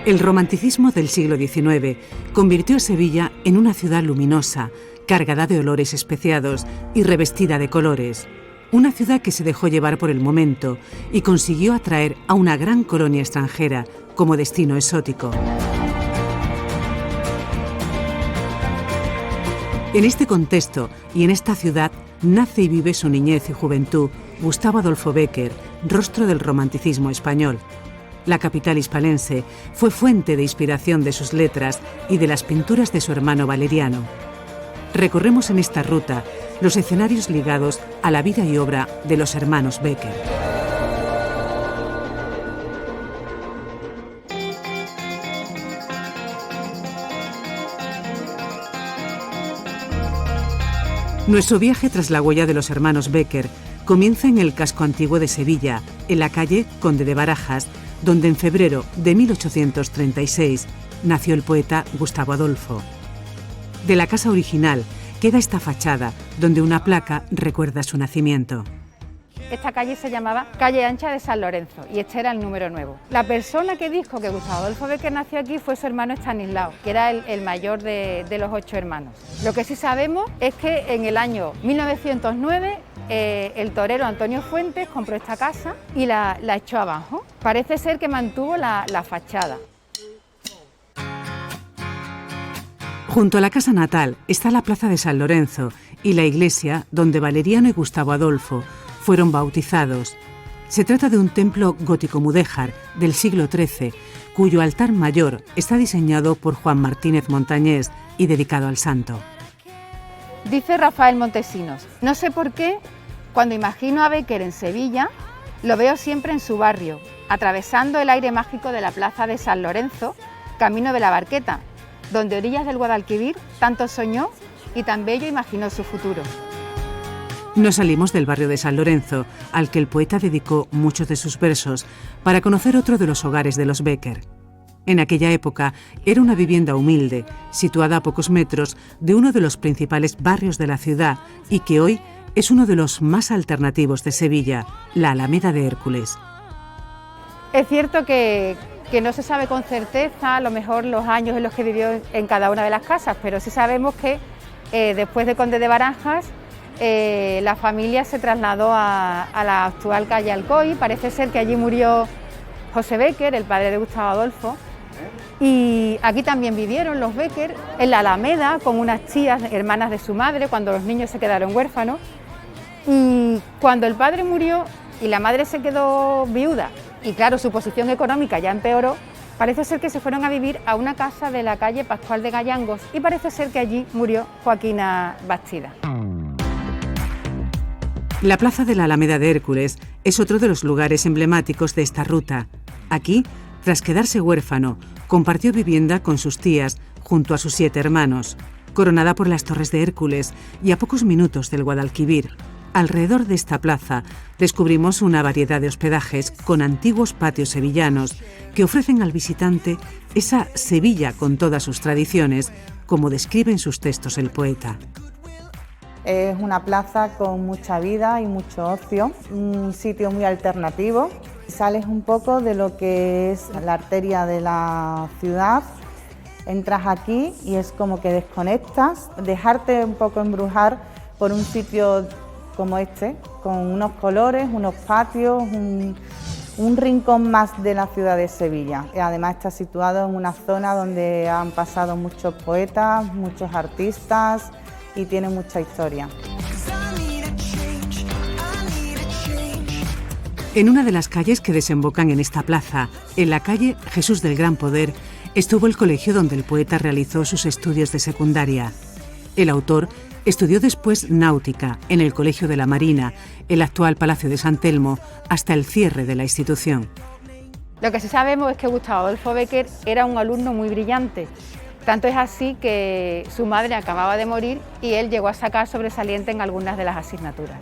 El romanticismo del siglo XIX convirtió a Sevilla en una ciudad luminosa, cargada de olores especiados y revestida de colores. Una ciudad que se dejó llevar por el momento y consiguió atraer a una gran colonia extranjera como destino exótico. En este contexto y en esta ciudad nace y vive su niñez y juventud Gustavo Adolfo Bécquer, rostro del romanticismo español. La capital hispalense fue fuente de inspiración de sus letras y de las pinturas de su hermano Valeriano. Recorremos en esta ruta los escenarios ligados a la vida y obra de los hermanos Bécquer. Nuestro viaje tras la huella de los hermanos Bécquer comienza en el casco antiguo de Sevilla, en la calle Conde de Barajas, donde en febrero de 1836 nació el poeta Gustavo Adolfo. De la casa original queda esta fachada, donde una placa recuerda su nacimiento. Esta calle se llamaba Calle Ancha de San Lorenzo y este era el número nuevo. La persona que dijo que Gustavo Adolfo Bécquer nació aquí fue su hermano Estanislao, que era el mayor de los 8 hermanos. Lo que sí sabemos es que en el año 1909 el torero Antonio Fuentes compró esta casa y la echó abajo. Parece ser que mantuvo la fachada. Junto a la casa natal está la plaza de San Lorenzo y la iglesia donde Valeriano y Gustavo Adolfo fueron bautizados. Se trata de un templo gótico mudéjar del siglo XIII, cuyo altar mayor está diseñado por Juan Martínez Montañés y dedicado al santo. Dice Rafael Montesinos: no sé por qué, cuando imagino a Bécquer en Sevilla, lo veo siempre en su barrio, atravesando el aire mágico de la plaza de San Lorenzo, camino de la Barqueta, donde a orillas del Guadalquivir tanto soñó y tan bello imaginó su futuro. Nos salimos del barrio de San Lorenzo, al que el poeta dedicó muchos de sus versos, para conocer otro de los hogares de los Bécquer. En aquella época era una vivienda humilde, situada a pocos metros de uno de los principales barrios de la ciudad y que hoy es uno de los más alternativos de Sevilla, la Alameda de Hércules. Es cierto que no se sabe con certeza a lo mejor los años en los que vivió en cada una de las casas, pero sí sabemos que después de Conde de Barajas la familia se trasladó a la actual calle Alcoy. Parece ser que allí murió José Bécquer, el padre de Gustavo Adolfo, y aquí también vivieron los Bécquer, en la Alameda, con unas tías, hermanas de su madre, cuando los niños se quedaron huérfanos. Y cuando el padre murió y la madre se quedó viuda, y claro, su posición económica ya empeoró, parece ser que se fueron a vivir a una casa de la calle Pascual de Gallangos y parece ser que allí murió Joaquina Bastida. La plaza de la Alameda de Hércules es otro de los lugares emblemáticos de esta ruta. Aquí, tras quedarse huérfano, compartió vivienda con sus tías junto a sus 7 hermanos, coronada por las Torres de Hércules y a pocos minutos del Guadalquivir. Alrededor de esta plaza descubrimos una variedad de hospedajes con antiguos patios sevillanos que ofrecen al visitante esa Sevilla con todas sus tradiciones, como describe en sus textos el poeta. Es una plaza con mucha vida y mucho ocio, un sitio muy alternativo. Sales un poco de lo que es la arteria de la ciudad, entras aquí y es como que desconectas, dejarte un poco embrujar por un sitio como este, con unos colores, unos patios, un rincón más de la ciudad de Sevilla. Además está situado en una zona donde han pasado muchos poetas, muchos artistas y tiene mucha historia. En una de las calles que desembocan en esta plaza, en la calle Jesús del Gran Poder, estuvo el colegio donde el poeta realizó sus estudios de secundaria. El autor estudió después náutica en el Colegio de la Marina, el actual Palacio de San Telmo, hasta el cierre de la institución. Lo que sí sabemos es que Gustavo Adolfo Bécquer era un alumno muy brillante. Tanto es así que su madre acababa de morir y él llegó a sacar sobresaliente en algunas de las asignaturas.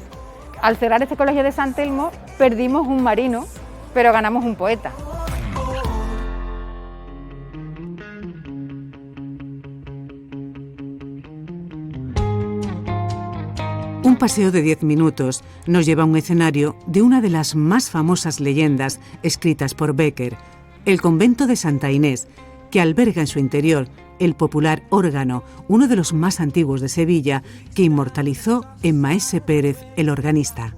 Al cerrar este colegio de San Telmo perdimos un marino, pero ganamos un poeta. Un paseo de 10 minutos nos lleva a un escenario de una de las más famosas leyendas escritas por Bécquer, el convento de Santa Inés, que alberga en su interior el popular órgano, uno de los más antiguos de Sevilla, que inmortalizó en Maese Pérez, el organista.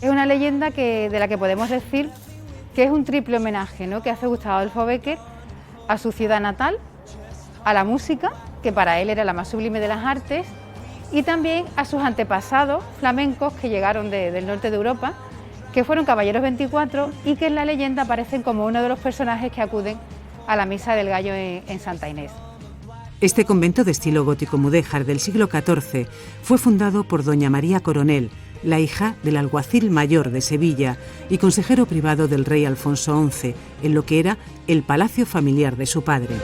Es una leyenda de la que podemos decir que es un triple homenaje, ¿no?, que hace Gustavo Adolfo Bécquer a su ciudad natal, a la música, que para él era la más sublime de las artes, y también a sus antepasados flamencos que llegaron del norte de Europa, que fueron caballeros 24 y que en la leyenda aparecen como uno de los personajes que acuden a la Misa del Gallo en Santa Inés. Este convento de estilo gótico mudéjar del siglo XIV fue fundado por doña María Coronel, la hija del alguacil mayor de Sevilla y consejero privado del rey Alfonso XI, en lo que era el palacio familiar de su padre.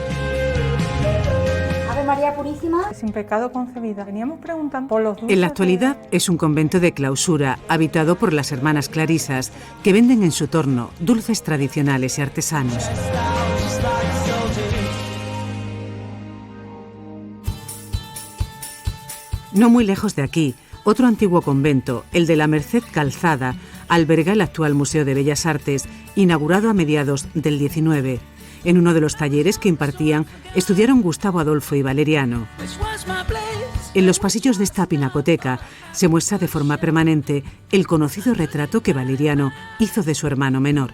Ave María Purísima, sin pecado concebida. Veníamos preguntando por los dulces. En la actualidad es un convento de clausura habitado por las hermanas clarisas, que venden en su torno dulces tradicionales y artesanos. No muy lejos de aquí, otro antiguo convento, el de la Merced Calzada, alberga el actual Museo de Bellas Artes, inaugurado a mediados del XIX. En uno de los talleres que impartían estudiaron Gustavo Adolfo y Valeriano. En los pasillos de esta pinacoteca se muestra de forma permanente el conocido retrato que Valeriano hizo de su hermano menor.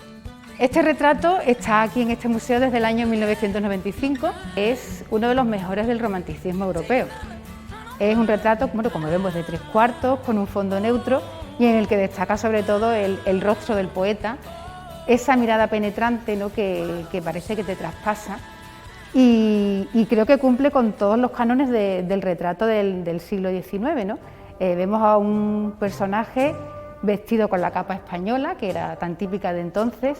Este retrato está aquí en este museo desde el año 1995. Es uno de los mejores del romanticismo europeo. Es un retrato, bueno, como vemos, de 3/4, con un fondo neutro y en el que destaca sobre todo el rostro del poeta, esa mirada penetrante, ¿no?, que parece que te traspasa y creo que cumple con todos los cánones del retrato del siglo XIX, ¿no? Vemos a un personaje vestido con la capa española, que era tan típica de entonces,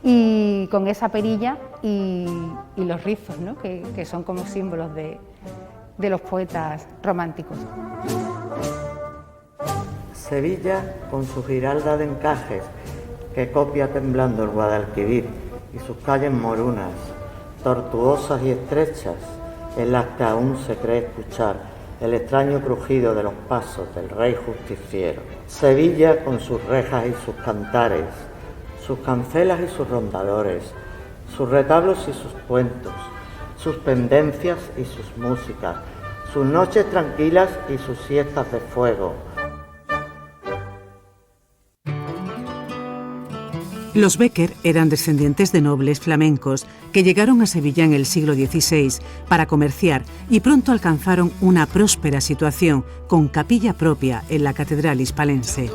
y con esa perilla y los rizos, ¿no?, que son como símbolos de los poetas románticos. Sevilla, con su giralda de encajes, que copia temblando el Guadalquivir, y sus calles morunas, tortuosas y estrechas, en las que aún se cree escuchar el extraño crujido de los pasos del rey justiciero. Sevilla, con sus rejas y sus cantares, sus cancelas y sus rondadores, sus retablos y sus cuentos, sus pendencias y sus músicas, sus noches tranquilas y sus siestas de fuego. Los Bécquer eran descendientes de nobles flamencos que llegaron a Sevilla en el siglo XVI para comerciar y pronto alcanzaron una próspera situación con capilla propia en la catedral hispalense.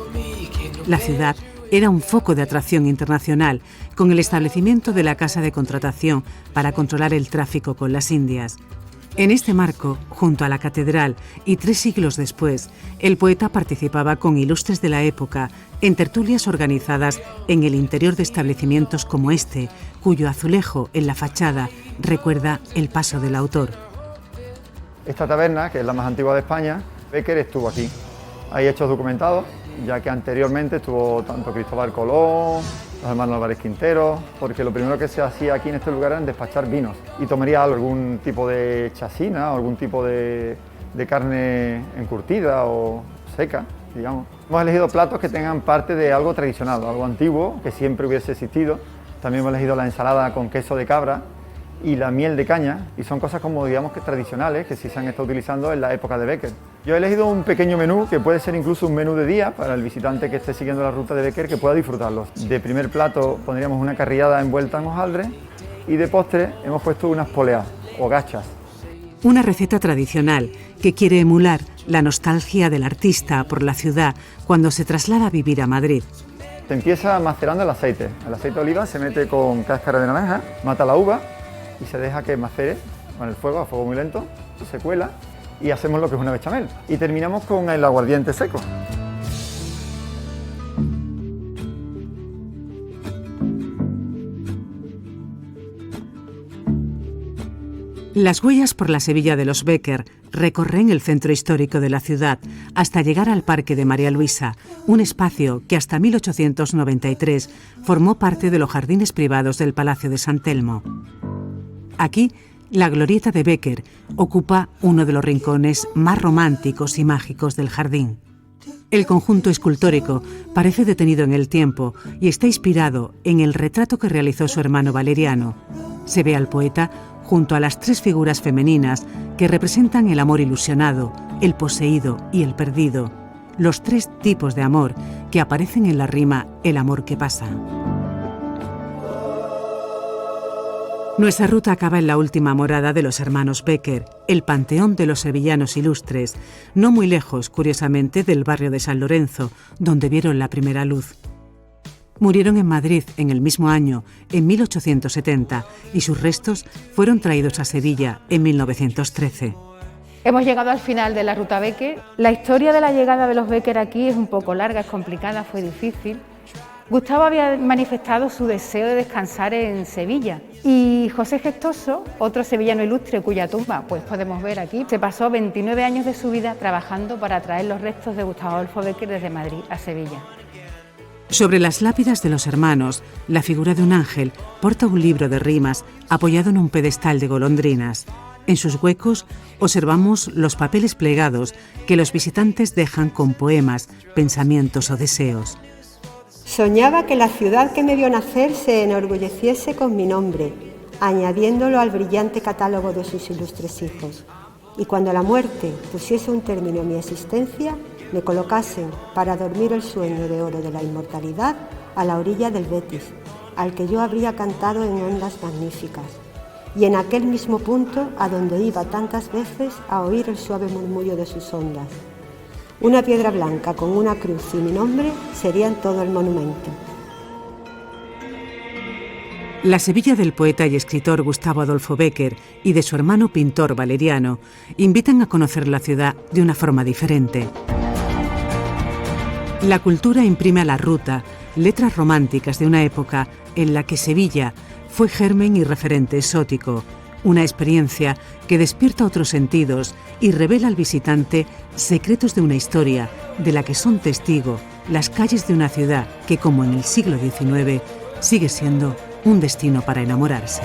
La ciudad era un foco de atracción internacional, con el establecimiento de la Casa de Contratación para controlar el tráfico con las Indias. En este marco, junto a la catedral y 3 siglos después, el poeta participaba con ilustres de la época en tertulias organizadas en el interior de establecimientos como este, cuyo azulejo en la fachada recuerda el paso del autor. Esta taberna, que es la más antigua de España, Bécquer estuvo aquí. Hay hechos documentados, ya que anteriormente estuvo tanto Cristóbal Colón, los hermanos Álvarez Quintero, porque lo primero que se hacía aquí en este lugar era despachar vinos y tomaría algún tipo de chacina o algún tipo de carne encurtida o seca, digamos. Hemos elegido platos que tengan parte de algo tradicional, algo antiguo, que siempre hubiese existido. También hemos elegido la ensalada con queso de cabra y la miel de caña, y son cosas como, digamos, que tradicionales, que sí se han estado utilizando en la época de Bécquer. Yo he elegido un pequeño menú, que puede ser incluso un menú de día, para el visitante que esté siguiendo la ruta de Bécquer, que pueda disfrutarlo. De primer plato pondríamos una carrillada envuelta en hojaldre, y de postre hemos puesto unas poleas, o gachas. Una receta tradicional que quiere emular la nostalgia del artista por la ciudad cuando se traslada a vivir a Madrid. Se empieza macerando el aceite. El aceite de oliva se mete con cáscara de naranja, mata la uva, y se deja que macere con el fuego, a fuego muy lento, se cuela y hacemos lo que es una bechamel. Y terminamos con el aguardiente seco. Las huellas por la Sevilla de los Bécquer recorren el centro histórico de la ciudad hasta llegar al Parque de María Luisa, un espacio que hasta 1893 formó parte de los jardines privados del Palacio de San Telmo. Aquí, la glorieta de Bécquer ocupa uno de los rincones más románticos y mágicos del jardín. El conjunto escultórico parece detenido en el tiempo y está inspirado en el retrato que realizó su hermano Valeriano. Se ve al poeta junto a las 3 figuras femeninas que representan el amor ilusionado, el poseído y el perdido, los 3 tipos de amor que aparecen en la rima El amor que pasa. Nuestra ruta acaba en la última morada de los hermanos Bécquer, el panteón de los sevillanos ilustres, no muy lejos, curiosamente, del barrio de San Lorenzo, donde vieron la primera luz. Murieron en Madrid en el mismo año, en 1870, y sus restos fueron traídos a Sevilla en 1913. Hemos llegado al final de la ruta Bécquer. La historia de la llegada de los Bécquer aquí es un poco larga, es complicada, fue difícil. Gustavo había manifestado su deseo de descansar en Sevilla y José Gestoso, otro sevillano ilustre cuya tumba pues podemos ver aquí, se pasó 29 años de su vida trabajando para traer los restos de Gustavo Adolfo Bécquer desde Madrid a Sevilla. Sobre las lápidas de los hermanos, la figura de un ángel porta un libro de rimas apoyado en un pedestal de golondrinas. En sus huecos observamos los papeles plegados que los visitantes dejan con poemas, pensamientos o deseos. Soñaba que la ciudad que me vio nacer se enorgulleciese con mi nombre, añadiéndolo al brillante catálogo de sus ilustres hijos. Y cuando la muerte pusiese un término a mi existencia, me colocasen para dormir el sueño de oro de la inmortalidad a la orilla del Betis, al que yo habría cantado en ondas magníficas, y en aquel mismo punto a donde iba tantas veces a oír el suave murmullo de sus ondas. Una piedra blanca con una cruz y mi nombre serían todo el monumento. La Sevilla del poeta y escritor Gustavo Adolfo Bécquer y de su hermano pintor Valeriano invitan a conocer la ciudad de una forma diferente. La cultura imprime a la ruta letras románticas de una época en la que Sevilla fue germen y referente exótico, una experiencia que despierta otros sentidos y revela al visitante secretos de una historia de la que son testigo las calles de una ciudad que, como en el siglo XIX, sigue siendo un destino para enamorarse.